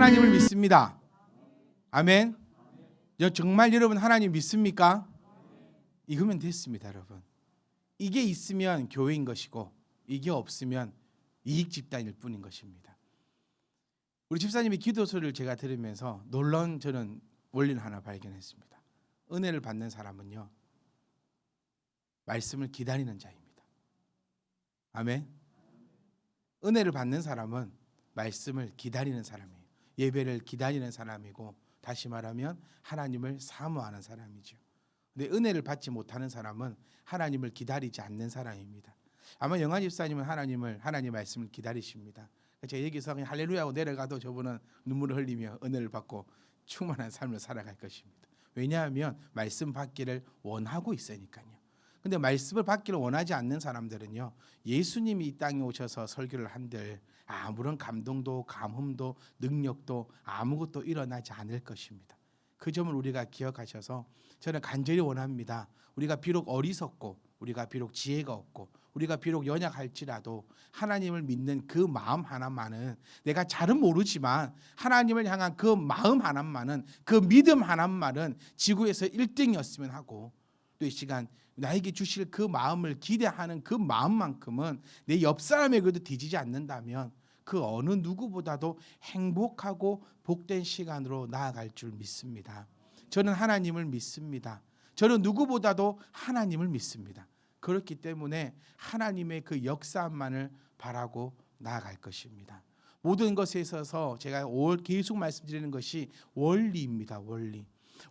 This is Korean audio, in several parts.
하나님을 믿습니다. 아멘. 정말 여러분 하나님 믿습니까? 이거면 됐습니다, 여러분. 이게 있으면 교회인 것이고 이게 없으면 이익 집단일 뿐인 것입니다. 우리 집사님의 기도 소리를 제가 들으면서 놀라운 저는 원리를 하나 발견했습니다. 은혜를 받는 사람은요, 말씀을 기다리는 자입니다. 아멘. 은혜를 받는 사람은 말씀을 기다리는 사람이에요. 예배를 기다리는 사람이고, 다시 말하면 하나님을 사모하는 사람이죠. 근데 은혜를 받지 못하는 사람은 하나님을 기다리지 않는 사람입니다. 아마 영환 집사님은 하나님 말씀을 기다리십니다. 제가 여기서 그냥 할렐루야하고 내려가도 저분은 눈물을 흘리며 은혜를 받고 충만한 삶을 살아갈 것입니다. 왜냐하면 말씀 받기를 원하고 있으니까요. 근데 말씀을 받기를 원하지 않는 사람들은요, 예수님이 이 땅에 오셔서 설교를 한들 아무런 감동도 감흥도 능력도 아무것도 일어나지 않을 것입니다. 그 점을 우리가 기억하셔서 저는 간절히 원합니다. 우리가 비록 어리석고 우리가 비록 지혜가 없고 우리가 비록 연약할지라도 하나님을 믿는 그 마음 하나만은, 내가 잘은 모르지만 하나님을 향한 그 마음 하나만은, 그 믿음 하나만은 지구에서 1등이었으면 하고, 또 이 시간 나에게 주실 그 마음을 기대하는 그 마음만큼은 내 옆 사람에게도 뒤지지 않는다면 그 어느 누구보다도 행복하고 복된 시간으로 나아갈 줄 믿습니다. 저는 하나님을 믿습니다. 저는 누구보다도 하나님을 믿습니다. 그렇기 때문에 하나님의 그 역사만을 바라고 나아갈 것입니다. 모든 것에 있어서 제가 계속 말씀드리는 것이 원리입니다.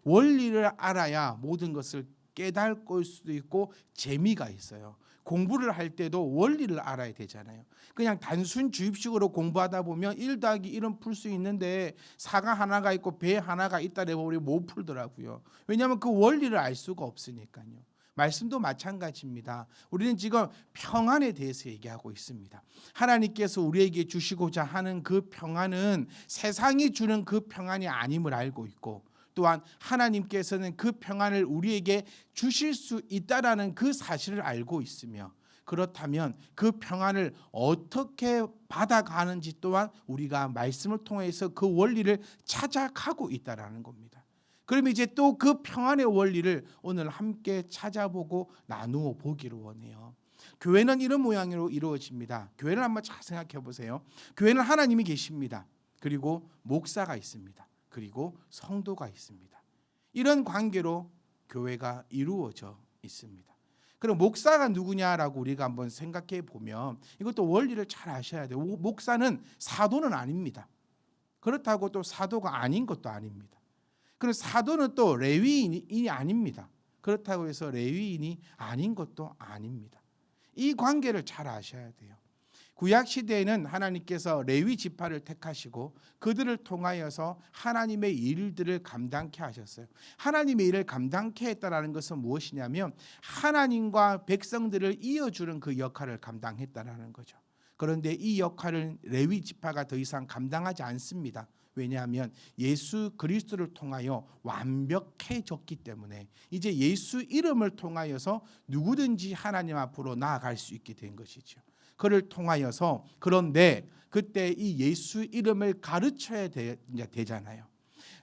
원리를 알아야 모든 것을 깨달을 수도 있고 재미가 있어요. 공부를 할 때도 원리를 알아야 되잖아요. 그냥 단순 주입식으로 공부하다 보면 1 더하기 1은 풀 수 있는데 사가 하나가 있고 배 하나가 있다 해보면 못 풀더라고요. 왜냐하면 그 원리를 알 수가 없으니까요. 말씀도 마찬가지입니다. 우리는 지금 평안에 대해서 얘기하고 있습니다. 하나님께서 우리에게 주시고자 하는 그 평안은 세상이 주는 그 평안이 아님을 알고 있고, 또한 하나님께서는 그 평안을 우리에게 주실 수 있다라는 그 사실을 알고 있으며, 그렇다면 그 평안을 어떻게 받아가는지 또한 우리가 말씀을 통해서 그 원리를 찾아가고 있다라는 겁니다. 그럼 이제 또 그 평안의 원리를 오늘 함께 찾아보고 나누어 보기를 원해요. 교회는 이런 모양으로 이루어집니다. 교회를 한번 잘 생각해 보세요. 교회는 하나님이 계십니다. 그리고 목사가 있습니다. 그리고 성도가 있습니다. 이런 관계로 교회가 이루어져 있습니다. 그럼 목사가 누구냐라고 우리가 한번 생각해 보면 이것도 원리를 잘 아셔야 돼요. 목사는 사도는 아닙니다. 그렇다고 또 사도가 아닌 것도 아닙니다. 그리고 사도는 또 레위인이 아닙니다. 그렇다고 해서 레위인이 아닌 것도 아닙니다. 이 관계를 잘 아셔야 돼요. 구약 시대에는 하나님께서 레위 지파를 택하시고 그들을 통하여서 하나님의 일들을 감당케 하셨어요. 하나님의 일을 감당케 했다라는 것은 무엇이냐면 하나님과 백성들을 이어주는 그 역할을 감당했다라는 거죠. 그런데 이 역할을 레위 지파가 더 이상 감당하지 않습니다. 왜냐하면 예수 그리스도를 통하여 완벽해졌기 때문에 이제 예수 이름을 통하여서 누구든지 하나님 앞으로 나아갈 수 있게 된 것이죠. 그를 통하여서, 그런데 그때 이 예수 이름을 가르쳐야 되잖아요.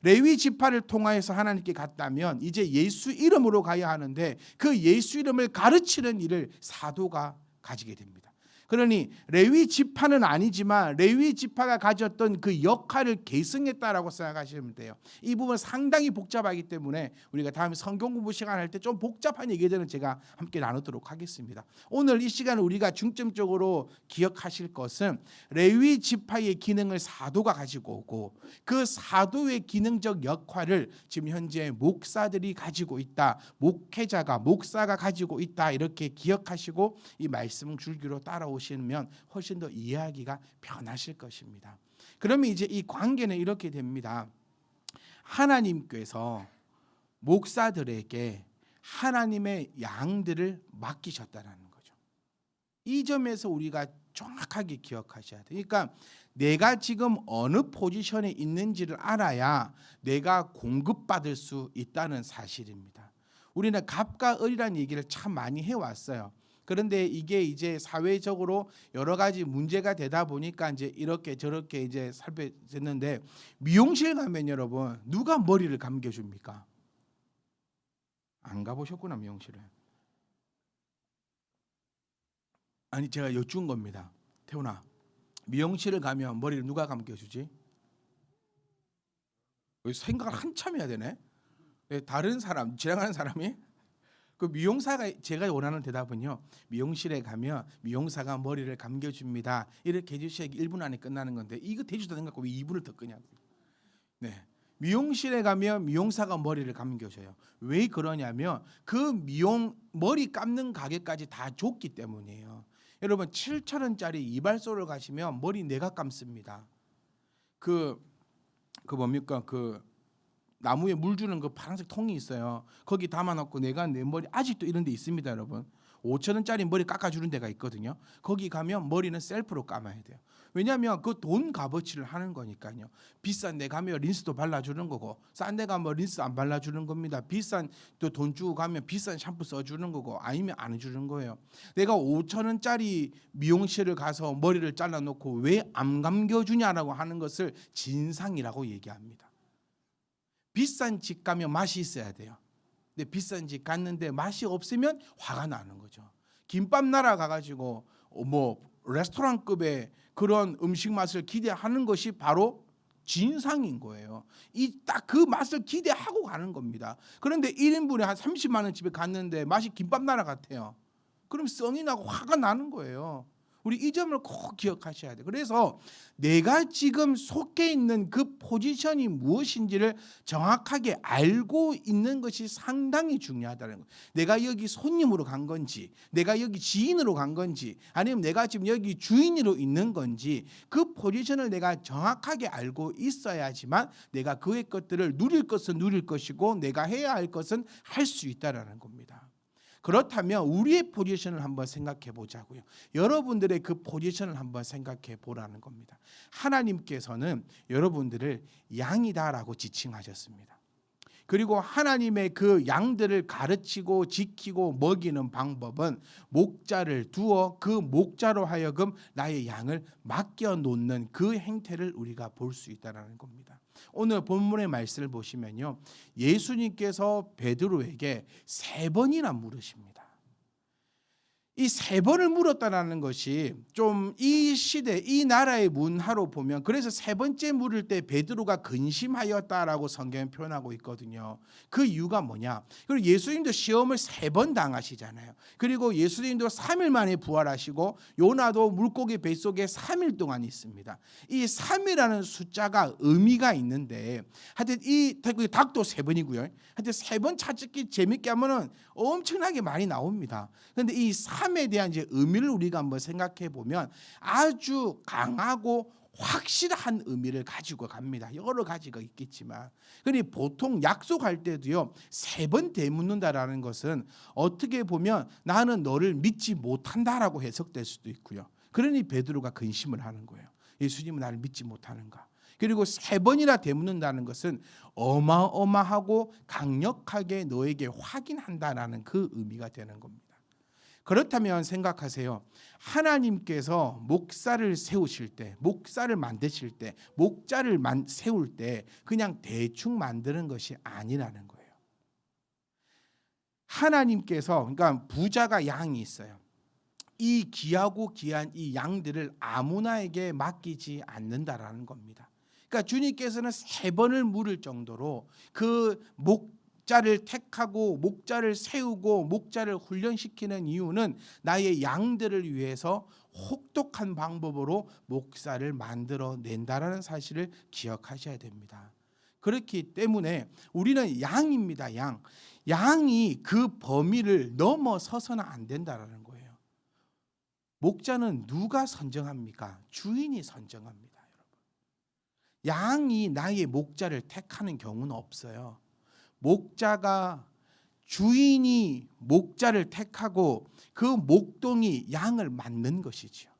레위 지파를 통하여서 하나님께 갔다면 이제 예수 이름으로 가야 하는데 그 예수 이름을 가르치는 일을 사도가 가지게 됩니다. 그러니 레위 지파는 아니지만 레위 지파가 가졌던 그 역할을 계승했다라고 생각하시면 돼요. 이 부분 상당히 복잡하기 때문에 우리가 다음에 성경 공부 시간 할 때 좀 복잡한 얘기들은 제가 함께 나누도록 하겠습니다. 오늘 이 시간을 우리가 중점적으로 기억하실 것은 레위 지파의 기능을 사도가 가지고 오고 그 사도의 기능적 역할을 지금 현재 목사들이 가지고 있다, 목회자가 목사가 가지고 있다, 이렇게 기억하시고 이 말씀 줄기로 따라오시면 훨씬 더 이해하기가 편하실 것입니다. 그러면 이제 이 관계는 이렇게 됩니다. 하나님께서 목사들에게 하나님의 양들을 맡기셨다는 거죠. 이 점에서 우리가 정확하게 기억하셔야 돼요. 그러니까 내가 지금 어느 포지션에 있는지를 알아야 내가 공급받을 수 있다는 사실입니다. 우리는 갑과 을이라는 얘기를 참 많이 해왔어요. 그런데 이게 이제 사회적으로 여러 가지 문제가 되다 보니까 이제 이렇게 저렇게 이제 살펴졌는데, 미용실 가면 여러분 누가 머리를 감겨줍니까? 안 가보셨구나 미용실에. 아니 제가 여쭌 겁니다. 태훈아, 미용실을 가면 머리를 누가 감겨주지? 생각을 한참 해야 되네. 다른 사람, 지나가는 사람이 그 미용사가, 제가 원하는 대답은요, 미용실에 가면 미용사가 머리를 감겨줍니다. 이렇게 해주셔야 1분 안에 끝나는 건데 이거 대주도 안 갖고 왜 2분을 더 끄냐고요. 네, 미용실에 가면 미용사가 머리를 감겨줘요. 왜 그러냐면 그 미용 머리 감는 가게까지 다 줬기 때문이에요. 여러분 7,000원짜리 이발소를 가시면 머리 내가 감습니다. 그 뭡니까, 그 나무에 물 주는 그 파란색 통이 있어요. 거기 담아놓고 내가 내 머리, 아직도 이런 데 있습니다 여러분. 5,000원짜리 머리 깎아주는 데가 있거든요. 거기 가면 머리는 셀프로 감아야 돼요. 왜냐하면 그 돈 값어치를 하는 거니까요. 비싼 데 가면 린스도 발라주는 거고, 싼 데 가면 린스 안 발라주는 겁니다. 비싼 또 돈 주고 가면 비싼 샴푸 써주는 거고, 아니면 안 해주는 거예요. 내가 5,000원짜리 미용실을 가서 머리를 잘라놓고 왜 안 감겨주냐라고 하는 것을 진상이라고 얘기합니다. 비싼 집 가면 맛이 있어야 돼요. 근데 비싼 집 갔는데 맛이 없으면 화가 나는 거죠. 김밥 나라 가가지고 뭐 레스토랑급의 그런 음식 맛을 기대하는 것이 바로 진상인 거예요. 이 딱 그 맛을 기대하고 가는 겁니다. 그런데 1인분에 한 30만 원 집에 갔는데 맛이 김밥 나라 같아요. 그럼 성이 나고 화가 나는 거예요. 우리 이 점을 꼭 기억하셔야 돼요. 그래서 내가 지금 속해 있는 그 포지션이 무엇인지를 정확하게 알고 있는 것이 상당히 중요하다는 거예요. 내가 여기 손님으로 간 건지, 내가 여기 지인으로 간 건지, 아니면 내가 지금 여기 주인으로 있는 건지, 그 포지션을 내가 정확하게 알고 있어야지만 내가 그의 것들을 누릴 것은 누릴 것이고 내가 해야 할 것은 할 수 있다라는 겁니다. 그렇다면 우리의 포지션을 한번 생각해 보자고요. 여러분들의 그 포지션을 한번 생각해 보라는 겁니다. 하나님께서는 여러분들을 양이다라고 지칭하셨습니다. 그리고 하나님의 그 양들을 가르치고 지키고 먹이는 방법은 목자를 두어 그 목자로 하여금 나의 양을 맡겨 놓는 그 행태를 우리가 볼 수 있다는 겁니다. 오늘 본문의 말씀을 보시면요, 예수님께서 베드로에게 3번이나 물으십니다. 이 3번을 물었다라는 것이 좀 이 시대 이 나라의 문화로 보면, 그래서 3번째 물을 때 베드로가 근심하였다라고 성경에 표현하고 있거든요. 그 이유가 뭐냐? 그리고 예수님도 시험을 3번 당하시잖아요. 그리고 예수님도 3일 만에 부활하시고 요나도 물고기 뱃속에 3일 동안 있습니다. 이 3이라는 숫자가 의미가 있는데, 하여튼 이 닭도 3번이고요. 하여튼 3번 찾기 재밌게 하면은 엄청나게 많이 나옵니다. 그런데 이 3에 대한 이제 의미를 우리가 한번 생각해 보면 아주 강하고 확실한 의미를 가지고 갑니다. 여러 가지가 있겠지만, 그러니 보통 약속할 때도요 3번 되묻는다라는 것은 어떻게 보면 나는 너를 믿지 못한다라고 해석될 수도 있고요. 그러니 베드로가 근심을 하는 거예요. 예수님은 나를 믿지 못하는가? 그리고 3번이나 되묻는다는 것은 어마어마하고 강력하게 너에게 확인한다라는 그 의미가 되는 겁니다. 그렇다면 생각하세요. 하나님께서 목사를 세우실 때, 목사를 만드실 때, 목자를 세울 때 그냥 대충 만드는 것이 아니라는 거예요. 하나님께서, 그러니까 부자가 양이 있어요. 이 귀하고 귀한 이 양들을 아무나에게 맡기지 않는다라는 겁니다. 그러니까 주님께서는 3번을 물을 정도로 그 목자를 택하고 목자를 세우고 목자를 훈련시키는 이유는 나의 양들을 위해서 혹독한 방법으로 목사를 만들어낸다라는 사실을 기억하셔야 됩니다. 그렇기 때문에 우리는 양입니다. 양이 그 범위를 넘어서서는 안 된다라는 거예요. 목자는 누가 선정합니까? 주인이 선정합니다. 양이 나의 목자를 택하는 경우는 없어요. 목자가, 주인이 목자를 택하고 그 목동이 양을 맡는 것이죠.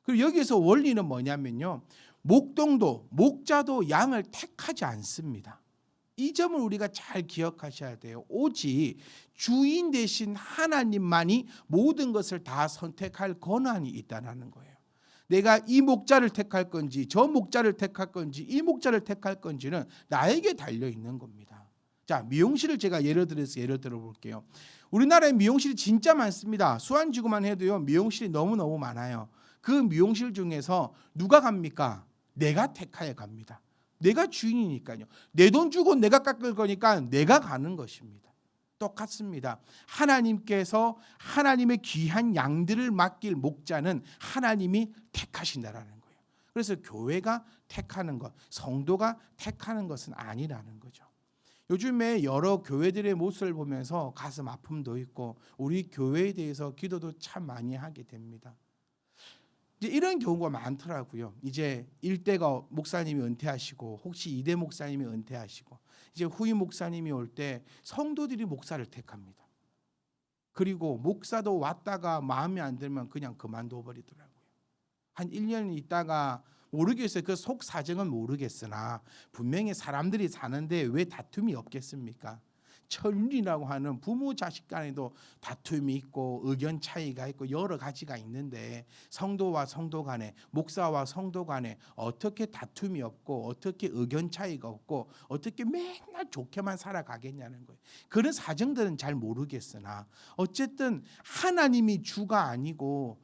그리고 여기서 원리는 뭐냐면요, 목동도 목자도 양을 택하지 않습니다. 이 점을 우리가 잘 기억하셔야 돼요. 오직 주인 되신 하나님만이 모든 것을 다 선택할 권한이 있다는 거예요. 내가 이 목자를 택할 건지 저 목자를 택할 건지 이 목자를 택할 건지는 나에게 달려 있는 겁니다. 자, 미용실을 제가 예를 들어 볼게요. 우리나라에 미용실이 진짜 많습니다. 수안지구만 해도요, 미용실이 너무너무 많아요. 그 미용실 중에서 누가 갑니까? 내가 택하여 갑니다. 내가 주인이니까요. 내 돈 주고 내가 깎을 거니까 내가 가는 것입니다. 똑같습니다. 하나님께서 하나님의 귀한 양들을 맡길 목자는 하나님이 택하신다라는 거예요. 그래서 교회가 택하는 것, 성도가 택하는 것은 아니라는 거죠. 요즘에 여러 교회들의 모습을 보면서 가슴 아픔도 있고 우리 교회에 대해서 기도도 참 많이 하게 됩니다. 이제 이런 경우가 많더라고요. 이제 1대가 목사님이 은퇴하시고 혹시 2대 목사님이 은퇴하시고 이제 후임 목사님이 올 때 성도들이 목사를 택합니다. 그리고 목사도 왔다가 마음에 안 들면 그냥 그만둬 버리더라고요. 한 1년 있다가 모르겠어요. 그 속 사정은 모르겠으나 분명히 사람들이 사는데 왜 다툼이 없겠습니까? 천리라고 하는 부모 자식 간에도 다툼이 있고 의견 차이가 있고 여러 가지가 있는데 성도와 성도 간에 목사와 성도 간에 어떻게 다툼이 없고 어떻게 의견 차이가 없고 어떻게 맨날 좋게만 살아가겠냐는 거예요. 그런 사정들은 잘 모르겠으나 어쨌든 하나님이 주가 아니고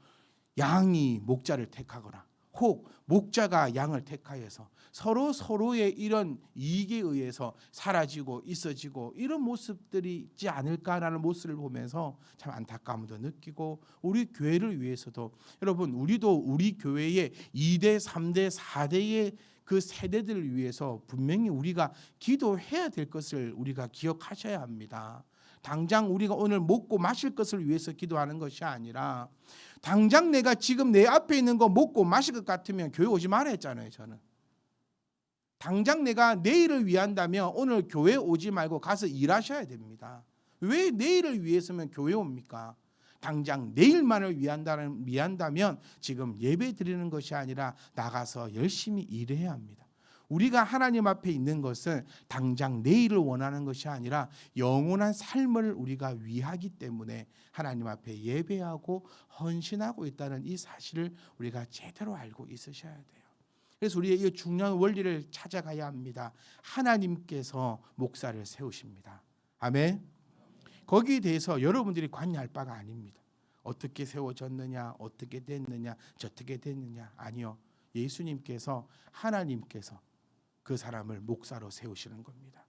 양이 목자를 택하거나 혹 목자가 양을 택하여서 서로 서로의 이런 이익에 의해서 사라지고 있어지고 이런 모습들이 있지 않을까라는 모습을 보면서 참 안타까움도 느끼고 우리 교회를 위해서도 여러분 우리도 우리 교회의 2대, 3대, 4대의 그 세대들을 위해서 분명히 우리가 기도해야 될 것을 우리가 기억하셔야 합니다. 당장 우리가 오늘 먹고 마실 것을 위해서 기도하는 것이 아니라 당장 내가 지금 내 앞에 있는 거 먹고 마실 것 같으면 교회 오지 말아 했잖아요. 저는 당장 내가 내일을 위한다면 오늘 교회 오지 말고 가서 일하셔야 됩니다. 왜 내일을 위해서면 교회 옵니까? 당장 내일만을 위한다면 지금 예배 드리는 것이 아니라 나가서 열심히 일해야 합니다. 우리가 하나님 앞에 있는 것은 당장 내일을 원하는 것이 아니라 영원한 삶을 우리가 위하기 때문에 하나님 앞에 예배하고 헌신하고 있다는 이 사실을 우리가 제대로 알고 있으셔야 돼요. 그래서 우리의 이 중요한 원리를 찾아가야 합니다. 하나님께서 목사를 세우십니다. 아멘. 거기에 대해서 여러분들이 관여할 바가 아닙니다. 어떻게 세워졌느냐, 어떻게 됐느냐, 저떻게 됐느냐. 아니요. 예수님께서 하나님께서 그 사람을 목사로 세우시는 겁니다.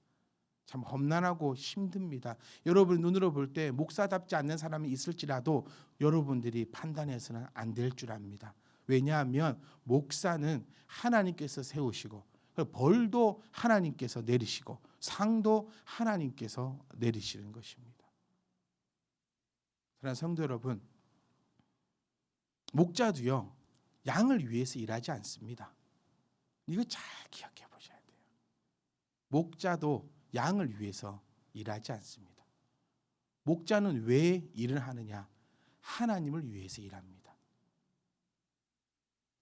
참 험난하고 힘듭니다. 여러분 눈으로 볼 때 목사답지 않는 사람이 있을지라도 여러분들이 판단해서는 안 될 줄 압니다. 왜냐하면 목사는 하나님께서 세우시고 벌도 하나님께서 내리시고 상도 하나님께서 내리시는 것입니다. 사랑하는 성도 여러분, 목자도요 양을 위해서 일하지 않습니다. 이거 잘 기억해 보셔야 돼요. 목자도 양을 위해서 일하지 않습니다. 목자는 왜 일을 하느냐? 하나님을 위해서 일합니다.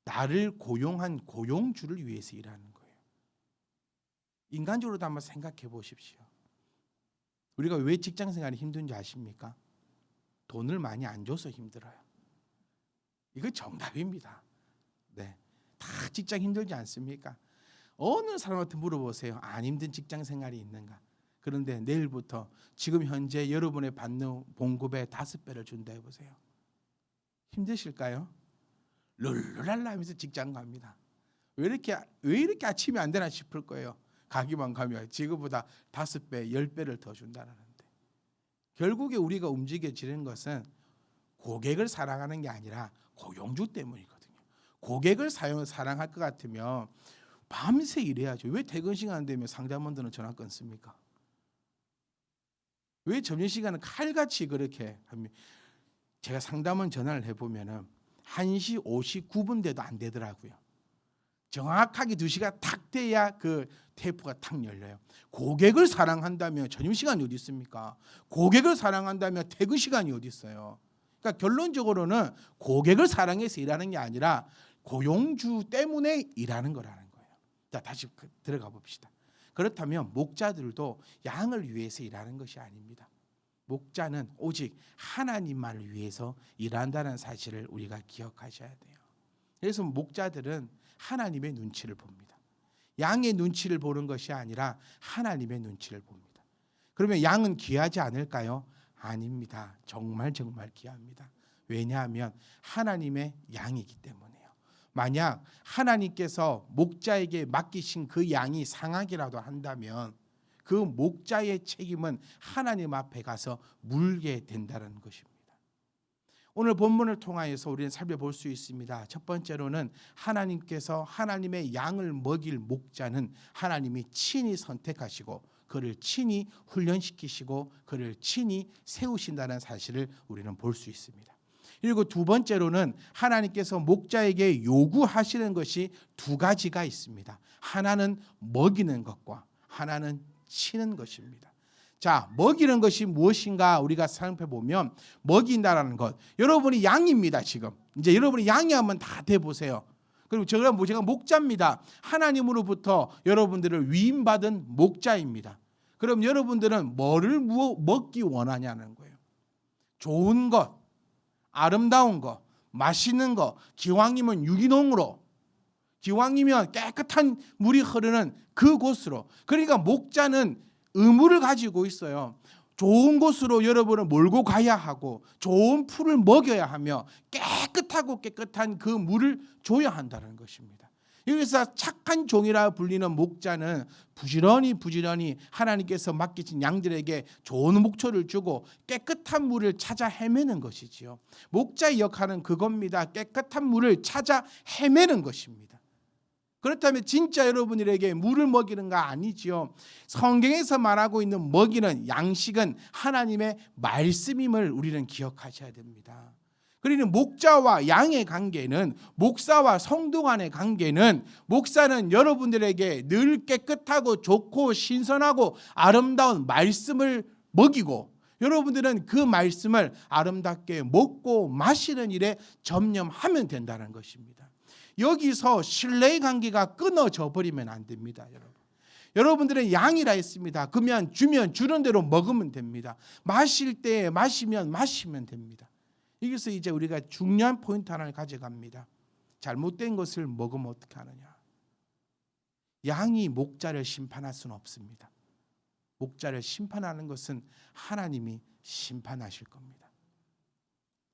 나를 고용한 고용주를 위해서 일하는 거예요. 인간적으로도 한번 생각해 보십시오. 우리가 왜 직장 생활이 힘든지 아십니까? 돈을 많이 안 줘서 힘들어요. 이거 정답입니다. 네, 다 직장 힘들지 않습니까? 어느 사람한테 물어보세요. 안 힘든 직장 생활이 있는가? 그런데 내일부터 지금 현재 여러분의 받는 봉급의 5배를 준다 해보세요. 힘드실까요? 룰루랄라 하면서 직장 갑니다. 왜 이렇게 아침이 안 되나 싶을 거예요. 가기만 가면 지금보다 5배, 10배를 더 준다는데 결국에 우리가 움직여지는 것은 고객을 사랑하는 게 아니라 고용주 때문이거든요. 고객을 사랑할 것 같으면 밤새 일해야죠. 왜 퇴근 시간 되면 상담원들은 전화 끊습니까? 왜 점심시간은 칼같이 그렇게 합니까? 제가 상담원 전화를 해보면 1시 59분 돼도 안 되더라고요. 정확하게 2시가 탁 돼야 그 테이프가 탁 열려요. 고객을 사랑한다면 점심시간이 어디 있습니까? 고객을 사랑한다면 퇴근 시간이 어디 있어요? 그러니까 결론적으로는 고객을 사랑해서 일하는 게 아니라 고용주 때문에 일하는 거라는 거예요. 자, 다시 들어가 봅시다. 그렇다면 목자들도 양을 위해서 일하는 것이 아닙니다. 목자는 오직 하나님만을 위해서 일한다는 사실을 우리가 기억하셔야 돼요. 그래서 목자들은 하나님의 눈치를 봅니다. 양의 눈치를 보는 것이 아니라 하나님의 눈치를 봅니다. 그러면 양은 귀하지 않을까요? 아닙니다. 정말 귀합니다. 왜냐하면 하나님의 양이기 때문에요. 만약 하나님께서 목자에게 맡기신 그 양이 상하기라도 한다면 그 목자의 책임은 하나님 앞에 가서 물게 된다는 것입니다. 오늘 본문을 통하여서 우리는 살펴볼 수 있습니다. 첫 번째로는 하나님께서 하나님의 양을 먹일 목자는 하나님이 친히 선택하시고 그를 친히 훈련시키시고 그를 친히 세우신다는 사실을 우리는 볼 수 있습니다. 그리고 두 번째로는 하나님께서 목자에게 요구하시는 것이 두 가지가 있습니다. 하나는 먹이는 것과 하나는 치는 것입니다. 자, 먹이는 것이 무엇인가 우리가 살펴보면 먹인다라는 것. 여러분이 양입니다. 지금 이제 여러분이 양이 한번 다 돼보세요. 그리고 제가 목자입니다. 하나님으로부터 여러분들을 위임받은 목자입니다. 그럼 여러분들은 뭐를 먹기 원하냐는 거예요. 좋은 것, 아름다운 것, 맛있는 것, 기왕이면 유기농으로, 기왕이면 깨끗한 물이 흐르는 그곳으로. 그러니까 목자는 의무를 가지고 있어요. 좋은 곳으로 여러분을 몰고 가야 하고 좋은 풀을 먹여야 하며 깨끗한 그 물을 줘야 한다는 것입니다. 여기서 착한 종이라 불리는 목자는 부지런히 하나님께서 맡기신 양들에게 좋은 목초를 주고 깨끗한 물을 찾아 헤매는 것이지요. 목자의 역할은 그겁니다. 깨끗한 물을 찾아 헤매는 것입니다. 그렇다면 진짜 여러분들에게 물을 먹이는 거 아니지요. 성경에서 말하고 있는 먹이는 양식은 하나님의 말씀임을 우리는 기억하셔야 됩니다. 그러니 목자와 양의 관계는, 목사와 성도 간의 관계는, 목사는 여러분들에게 늘 깨끗하고 좋고 신선하고 아름다운 말씀을 먹이고 여러분들은 그 말씀을 아름답게 먹고 마시는 일에 전념하면 된다는 것입니다. 여기서 신뢰의 관계가 끊어져 버리면 안 됩니다. 여러분들은 양이라 했습니다. 그러면 주는 대로 먹으면 됩니다. 마실 때 마시면 됩니다. 여기서 이제 우리가 중요한 포인트 하나를 가져갑니다. 잘못된 것을 먹으면 어떻게 하느냐. 양이 목자를 심판할 수는 없습니다. 목자를 심판하는 것은 하나님이 심판하실 겁니다.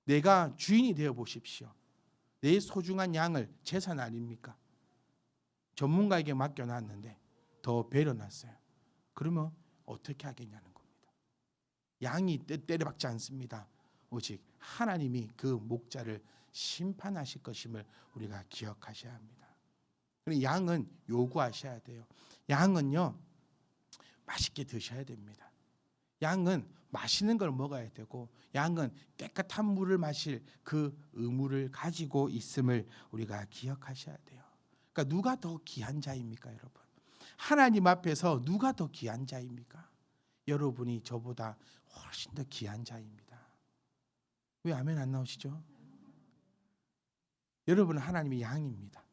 내가 주인이 되어 보십시오. 내 소중한 양을 재산 아닙니까? 전문가에게 맡겨놨는데 더 베려놨어요. 그러면 어떻게 하겠냐는 겁니다. 양이 때려박지 않습니다. 오직 하나님이 그 목자를 심판하실 것임을 우리가 기억하셔야 합니다. 그리고 양은 요구하셔야 돼요. 양은요 맛있게 드셔야 됩니다. 양은 맛있는 걸 먹어야 되고 양은 깨끗한 물을 마실 그 의무를 가지고 있음을 우리가 기억하셔야 돼요. 그러니까 누가 더 귀한 자입니까, 여러분? 하나님 앞에서 누가 더 귀한 자입니까? 여러분이 저보다 훨씬 더 귀한 자입니다. 왜 아멘 안 나오시죠? 여러분은 하나님의 양입니다.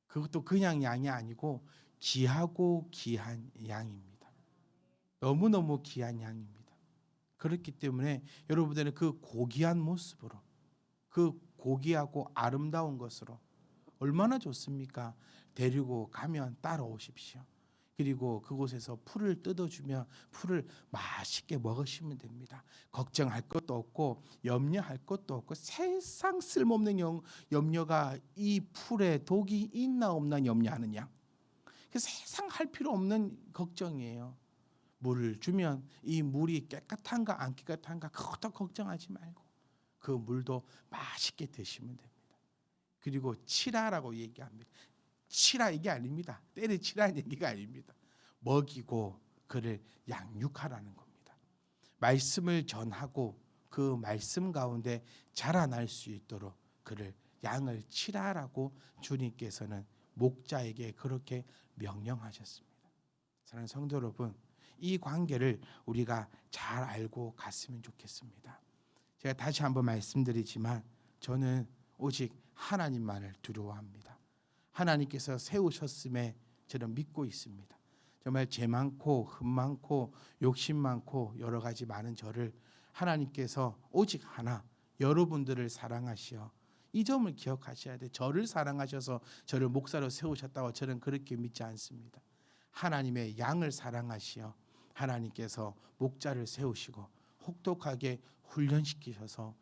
그것도 그냥 양이 아니고 귀하고 귀한 양입니다. 너무너무 귀한 양입니다. 그렇기 때문에 여러분들은 그 고귀한 모습으로, 그 고귀하고 아름다운 것으로 얼마나 좋습니까? 데리고 가면 따라오십시오. 그리고 그곳에서 풀을 뜯어주며 풀을 맛있게 먹으시면 됩니다. 걱정할 것도 없고 염려할 것도 없고 세상 쓸모없는 염려가 이 풀에 독이 있나 없나 염려하느냐. 세상 할 필요 없는 걱정이에요. 물을 주면 이 물이 깨끗한가 안 깨끗한가 그것도 걱정하지 말고 그 물도 맛있게 드시면 됩니다. 그리고 치라라고 얘기합니다. 치라 이게 아닙니다. 때려치라는 얘기가 아닙니다. 먹이고 그를 양육하라는 겁니다. 말씀을 전하고 그 말씀 가운데 자라날 수 있도록 그를 양을 치라라고 주님께서는 목자에게 그렇게 명령하셨습니다. 사랑하는 성도 여러분, 이 관계를 우리가 잘 알고 갔으면 좋겠습니다. 제가 다시 한번 말씀드리지만 저는 오직 하나님만을 두려워합니다. 하나님께서 세우셨음에 저는 믿고 있습니다. 정말 죄 많고 흠 많고 욕심 많고 여러 가지 많은 저를 하나님께서 오직 하나 여러분들을 사랑하시어 이 점을 기억하셔야 돼. 저를 사랑하셔서 저를 목사로 세우셨다고 저는 그렇게 믿지 않습니다. 하나님의 양을 사랑하시어 하나님께서 목자를 세우시고 혹독하게 훈련시키셔서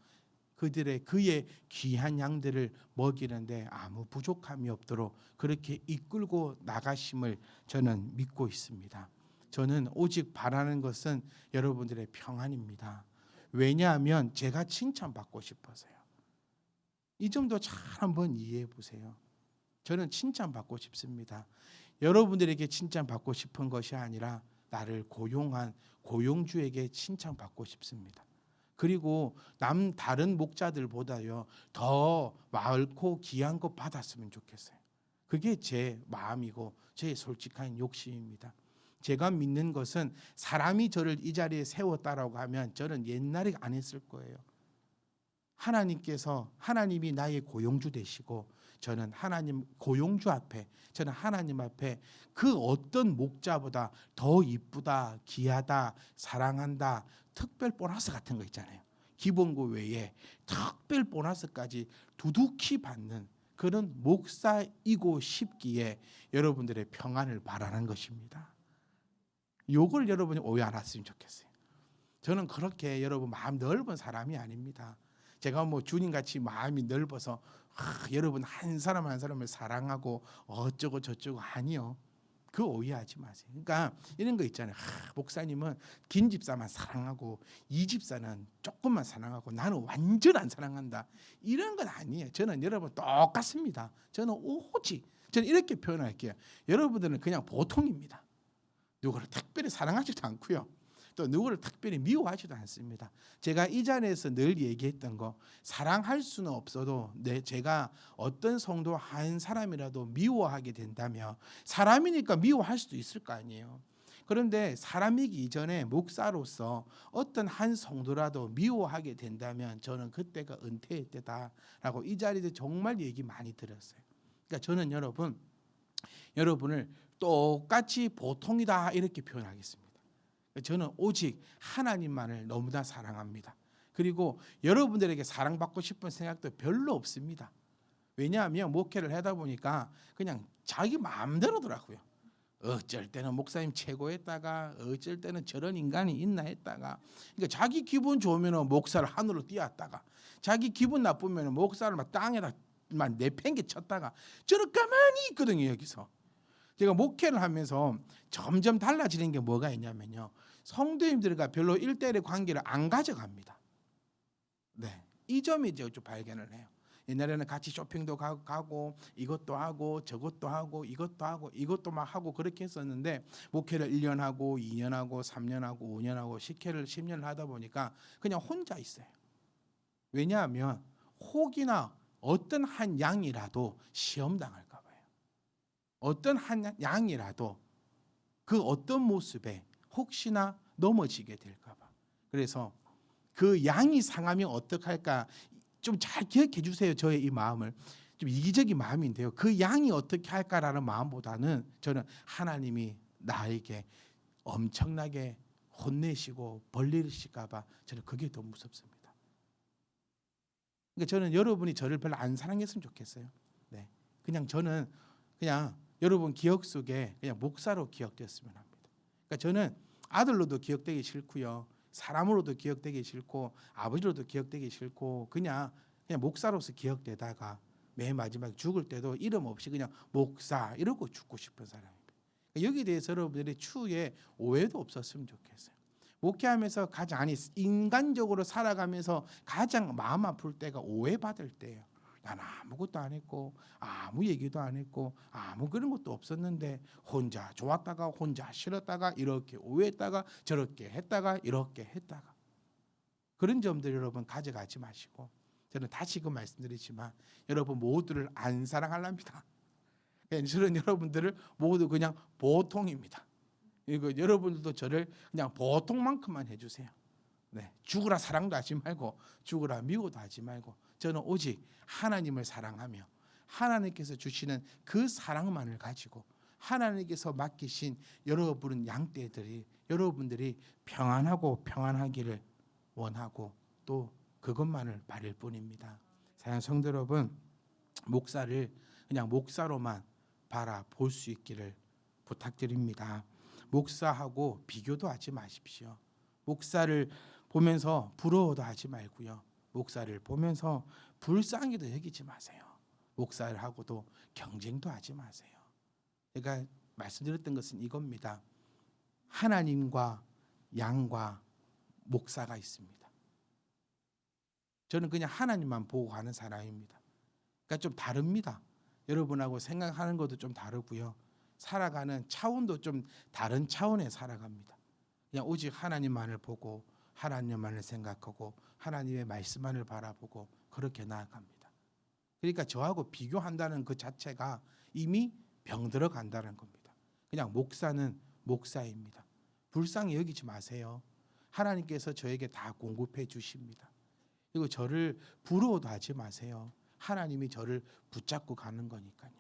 그의 귀한 양들을 먹이는데 아무 부족함이 없도록 그렇게 이끌고 나가심을 저는 믿고 있습니다. 저는 오직 바라는 것은 여러분들의 평안입니다. 왜냐하면 제가 칭찬받고 싶어서요. 이 점도 잘 한번 이해해 보세요. 저는 칭찬받고 싶습니다. 여러분들에게 칭찬받고 싶은 것이 아니라 나를 고용한 고용주에게 칭찬받고 싶습니다. 그리고 다른 목자들보다요 더 많고 귀한 것 받았으면 좋겠어요. 그게 제 마음이고 제 솔직한 욕심입니다. 제가 믿는 것은 사람이 저를 이 자리에 세웠다라고 하면 저는 옛날에 안 했을 거예요. 하나님이 나의 고용주 되시고 저는 하나님 고용주 앞에 저는 하나님 앞에 그 어떤 목자보다 더 이쁘다, 귀하다, 사랑한다, 특별 보너스 같은 거 있잖아요. 기본고 외에 특별 보너스까지 두둑히 받는 그런 목사이고 싶기에 여러분들의 평안을 바라는 것입니다. 요걸 여러분이 오해 안 했으면 좋겠어요. 저는 그렇게 여러분 마음 넓은 사람이 아닙니다. 제가 뭐 주님같이 마음이 넓어서 여러분 한 사람 한 사람을 사랑하고 어쩌고 저쩌고 아니요. 그 오해하지 마세요. 그러니까 이런 거 있잖아요. 목사님은 긴 집사만 사랑하고 이 집사는 조금만 사랑하고 나는 완전 안 사랑한다. 이런 건 아니에요. 저는 여러분 똑같습니다. 저는 이렇게 표현할게요. 여러분들은 그냥 보통입니다. 누구를 특별히 사랑하지도 않고요. 또 누구를 특별히 미워하지도 않습니다. 제가 이 자리에서 늘 얘기했던 거 사랑할 수는 없어도 제가 어떤 성도 한 사람이라도 미워하게 된다면 사람이니까 미워할 수도 있을 거 아니에요. 그런데 사람이기 이전에 목사로서 어떤 한 성도라도 미워하게 된다면 저는 그때가 은퇴의 때다라고 이 자리에서 정말 얘기 많이 들었어요. 그러니까 저는 여러분을 똑같이 보통이다 이렇게 표현하겠습니다. 저는 오직 하나님만을 너무나 사랑합니다. 그리고 여러분들에게 사랑받고 싶은 생각도 별로 없습니다. 왜냐하면 목회를 하다 보니까 그냥 자기 마음대로더라고요. 어쩔 때는 목사님 최고했다가 어쩔 때는 저런 인간이 있나 했다가 그러니까 자기 기분 좋으면 목사를 하늘로 띄웠다가 자기 기분 나쁘면 목사를 막 땅에다 막 내팽개쳤다가 저는 가만히 있거든요. 여기서 제가 목회를 하면서 점점 달라지는 게 뭐가 있냐면요. 성도님들과 별로 1대1의 관계를 안 가져갑니다. 네, 이 점이 이제 좀 발견을 해요. 옛날에는 같이 쇼핑도 가고 이것도 하고 저것도 하고 이것도 하고 이것도 막 하고 그렇게 했었는데 목회를 1년 하고 2년 하고 3년 하고 5년 하고 10년을 하다 보니까 그냥 혼자 있어요. 왜냐하면 혹이나 어떤 한 양이라도 시험당할까 봐요. 어떤 한 양이라도 그 어떤 모습에 혹시나 넘어지게 될까 봐. 그래서 그 양이 상하면 어떡할까 좀 잘 기억해 주세요. 저의 이 마음을. 좀 이기적인 마음인데요. 그 양이 어떻게 할까라는 마음보다는 저는 하나님이 나에게 엄청나게 혼내시고 벌리실까 봐 저는 그게 더 무섭습니다. 그러니까 저는 여러분이 저를 별로 안 사랑했으면 좋겠어요. 네. 저는 여러분 기억 속에 그냥 목사로 기억되었으면 합니다. 그러니까 저는 아들로도 기억되기 싫고요. 사람으로도 기억되기 싫고 아버지로도 기억되기 싫고 그냥 목사로서 기억되다가 맨 마지막 죽을 때도 이름 없이 그냥 목사 이러고 죽고 싶은 사람입니다. 여기에 대해서 여러분들의 추후에 오해도 없었으면 좋겠어요. 목회하면서 가장 인간적으로 살아가면서 가장 마음 아플 때가 오해받을 때예요. 난 아무것도 안 했고 아무 얘기도 안 했고 아무 그런 것도 없었는데 혼자 좋았다가 혼자 싫었다가 이렇게 오해했다가 저렇게 했다가 이렇게 했다가 그런 점들 여러분 가져가지 마시고 저는 다시금 말씀드리지만 여러분 모두를 안 사랑하랍니다. 저는 여러분들을 모두 그냥 보통입니다. 이거 여러분들도 저를 그냥 보통만큼만 해주세요. 네, 죽으라 사랑도 하지 말고 죽으라 미워도 하지 말고 저는 오직 하나님을 사랑하며 하나님께서 주시는 그 사랑만을 가지고 하나님께서 맡기신 여러분들이 평안하고 평안하기를 원하고 또 그것만을 바랄 뿐입니다. 사랑하는 성도 여러분, 목사를 그냥 목사로만 바라볼 수 있기를 부탁드립니다. 목사하고 비교도 하지 마십시오. 목사를 보면서 부러워도 하지 말고요. 목사를 보면서 불쌍히도 여기지 마세요. 목사를 하고도 경쟁도 하지 마세요. 제가 말씀드렸던 것은 이겁니다. 하나님과 양과 목사가 있습니다. 저는 그냥 하나님만 보고 가는 사람입니다. 그러니까 좀 다릅니다. 여러분하고 생각하는 것도 좀 다르고요. 살아가는 차원도 좀 다른 차원에 살아갑니다. 그냥 오직 하나님만을 보고 하나님만을 생각하고 하나님의 말씀만을 바라보고 그렇게 나아갑니다. 그러니까 저하고 비교한다는 그 자체가 이미 병들어 간다는 겁니다. 그냥 목사는 목사입니다. 불쌍히 여기지 마세요. 하나님께서 저에게 다 공급해 주십니다. 그리고 저를 부러워도 하지 마세요. 하나님이 저를 붙잡고 가는 거니까요.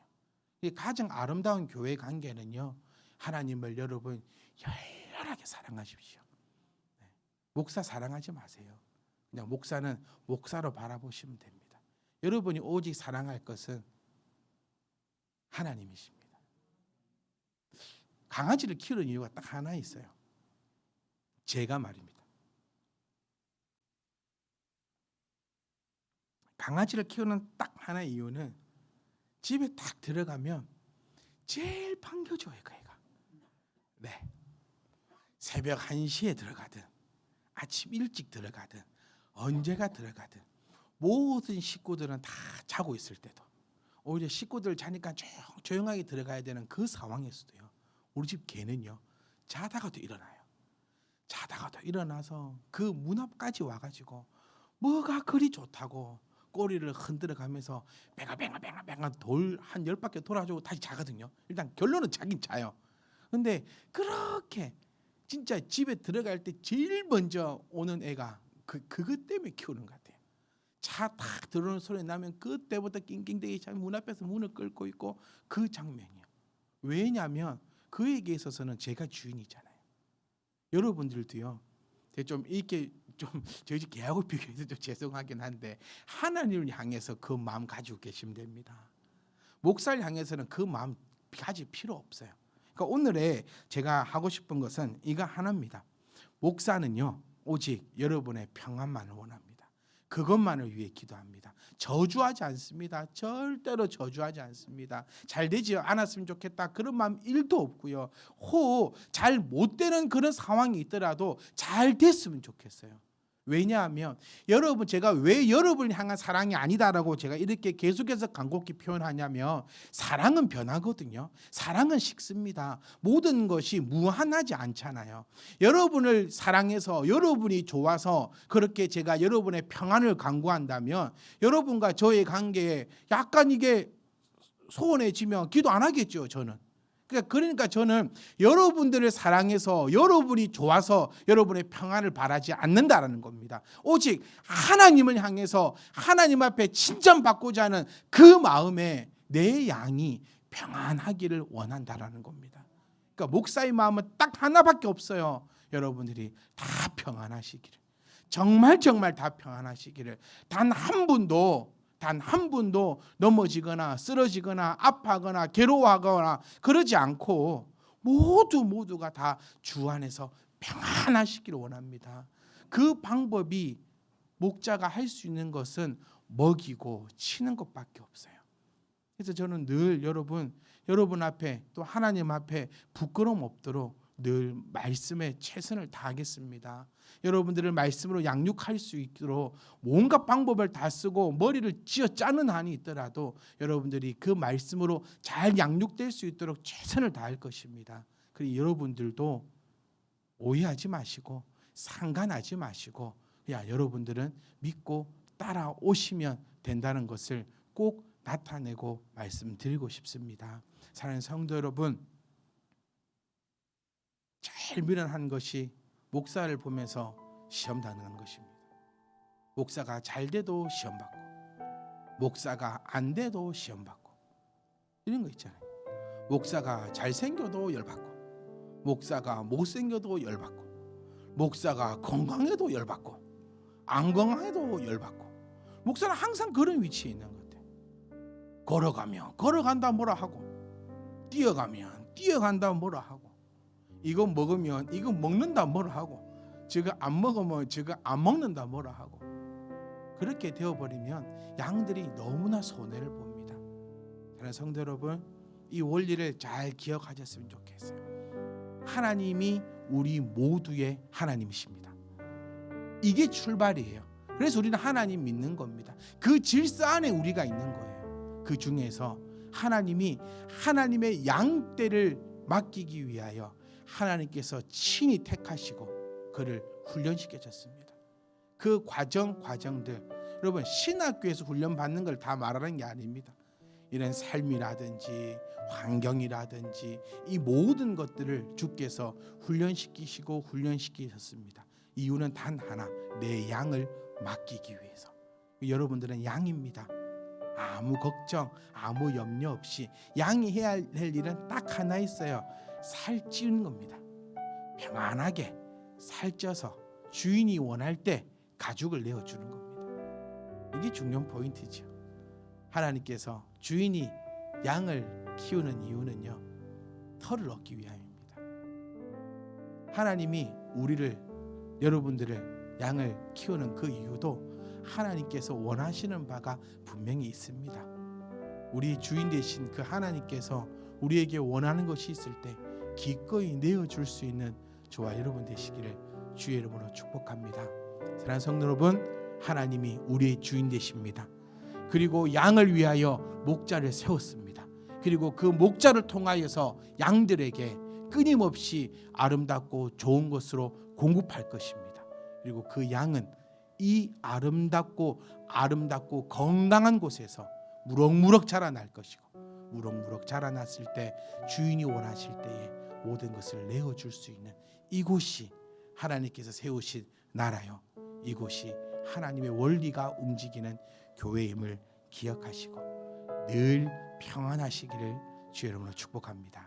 가장 아름다운 교회 관계는요, 하나님을 여러분 열렬하게 사랑하십시오. 목사 사랑하지 마세요. 그냥 목사는 목사로 바라보시면 됩니다. 여러분이 오직 사랑할 것은 하나님이십니다. 강아지를 키우는 이유가 딱 하나 있어요. 제가 말입니다. 강아지를 키우는 딱 하나의 이유는 집에 딱 들어가면 제일 반겨줘요, 그 애가. 네. 새벽 1시에 들어가든 아침 일찍 들어가든 언제가 들어가든 모든 식구들은 다 자고 있을 때도 오히려 식구들 자니까 조용하게 들어가야 되는 그 상황에서도요, 우리 집 개는요 자다가도 일어나요. 자다가도 일어나서 그 문 앞까지 와가지고 뭐가 그리 좋다고 꼬리를 흔들어 가면서 뱅아 돌 한 10바퀴 돌아주고 다시 자거든요. 일단 결론은 자긴 자요. 근데 그렇게 진짜 집에 들어갈 때 제일 먼저 오는 애가 그것 때문에 키우는 것 같아요. 차 탁 들어오는 소리 나면 그때부터 낑낑대기 문 앞에서 문을 끌고 있고 그 장면이요. 왜냐하면 그에게 있어서는 제가 주인이잖아요. 여러분들도요. 좀 이렇게 좀 저희 집 개하고 비교해서 좀 죄송하긴 한데 하나님을 향해서 그 마음 가지고 계시면 됩니다. 목사를 향해서는 그 마음 가질 필요 없어요. 그러니까 오늘의 제가 하고 싶은 것은 이거 하나입니다. 목사는요 오직 여러분의 평안만을 원합니다. 그것만을 위해 기도합니다. 저주하지 않습니다. 절대로 저주하지 않습니다. 잘 되지 않았으면 좋겠다 그런 마음 1도 없고요. 잘 못 되는 그런 상황이 있더라도 잘 됐으면 좋겠어요. 왜냐하면 제가 왜 여러분을 향한 사랑이 아니다라고 제가 이렇게 계속해서 간곡히 표현하냐면 사랑은 변하거든요. 사랑은 식습니다. 모든 것이 무한하지 않잖아요. 여러분을 사랑해서 여러분이 좋아서 그렇게 제가 여러분의 평안을 강구한다면 여러분과 저의 관계에 약간 이게 소원해지면 기도 안 하겠죠, 저는. 그러니까 저는 여러분들을 사랑해서 여러분이 좋아서 여러분의 평안을 바라지 않는다라는 겁니다. 오직 하나님을 향해서 하나님 앞에 칭찬받고자 하는 그 마음에 내 양이 평안하기를 원한다라는 겁니다. 그러니까 목사의 마음은 딱 하나밖에 없어요. 여러분들이 다 평안하시기를, 정말 다 평안하시기를, 단 한 분도 넘어지거나 쓰러지거나 아파하거나 괴로워하거나 그러지 않고 모두가 다 주 안에서 평안하시기를 원합니다. 그 방법이 목자가 할 수 있는 것은 먹이고 치는 것밖에 없어요. 그래서 저는 늘 여러분 앞에 또 하나님 앞에 부끄러움 없도록 늘 말씀에 최선을 다하겠습니다. 여러분들을 말씀으로 양육할 수 있도록 온갖 방법을 다 쓰고 머리를 쥐어 짜는 한이 있더라도 여러분들이 그 말씀으로 잘 양육될 수 있도록 최선을 다할 것입니다. 그리고 여러분들도 오해하지 마시고 상관하지 마시고 그냥 여러분들은 믿고 따라오시면 된다는 것을 꼭 나타내고 말씀드리고 싶습니다. 사랑하는 성도 여러분, 제일 미련한 것이 목사를 보면서 시험 당하는 것입니다. 목사가 잘 돼도 시험 받고 목사가 안 돼도 시험 받고 이런 거 있잖아요. 목사가 잘생겨도 열받고, 목사가 못생겨도 열받고, 목사가 건강해도 열받고, 안 건강해도 열받고, 목사는 항상 그런 위치에 있는 것 같아요. 걸어가면 걸어간다 뭐라 하고, 뛰어가면 뛰어간다 뭐라 하고, 이거 먹으면 이거 먹는다 뭐라 하고, 저거 안 먹으면 저거 안 먹는다 뭐라 하고, 그렇게 되어버리면 양들이 너무나 손해를 봅니다. 사랑하는 성도 여러분, 이 원리를 잘 기억하셨으면 좋겠어요. 하나님이 우리 모두의 하나님이십니다. 이게 출발이에요. 그래서 우리는 하나님 믿는 겁니다. 그 질서 안에 우리가 있는 거예요. 그 중에서 하나님이 하나님의 양떼를 맡기기 위하여 하나님께서 친히 택하시고 그를 훈련시켜줬습니다. 그 과정들, 여러분 신학교에서 훈련받는 걸 다 말하는 게 아닙니다. 이런 삶이라든지 환경이라든지 이 모든 것들을 주께서 훈련시키시고 훈련시키셨습니다. 이유는 단 하나, 내 양을 맡기기 위해서. 여러분들은 양입니다. 아무 걱정, 아무 염려 없이 양이 해야 할 일은 딱 하나 있어요. 살찌는 겁니다. 평안하게 살쪄서 주인이 원할 때 가죽을 내어주는 겁니다. 이게 중요한 포인트죠. 하나님께서 주인이 양을 키우는 이유는요, 털을 얻기 위함입니다. 하나님이 우리를, 여러분들을 양을 키우는 그 이유도 하나님께서 원하시는 바가 분명히 있습니다. 우리 주인 되신 그 하나님께서 우리에게 원하는 것이 있을 때 기꺼이 내어줄 수 있는 저와 여러분 되시기를 주의 이름으로 축복합니다. 사랑하는 성도 여러분, 하나님이 우리의 주인 되십니다. 그리고 양을 위하여 목자를 세웠습니다. 그리고 그 목자를 통하여서 양들에게 끊임없이 아름답고 좋은 것으로 공급할 것입니다. 그리고 그 양은 이 아름답고 건강한 곳에서 무럭무럭 자라날 것이고, 무럭무럭 자라났을 때 주인이 원하실 때에 모든 것을 내어줄 수 있는 이곳이 하나님께서 세우신 나라요, 이곳이 하나님의 원리가 움직이는 교회임을 기억하시고 늘 평안하시기를 주의 이름으로 축복합니다.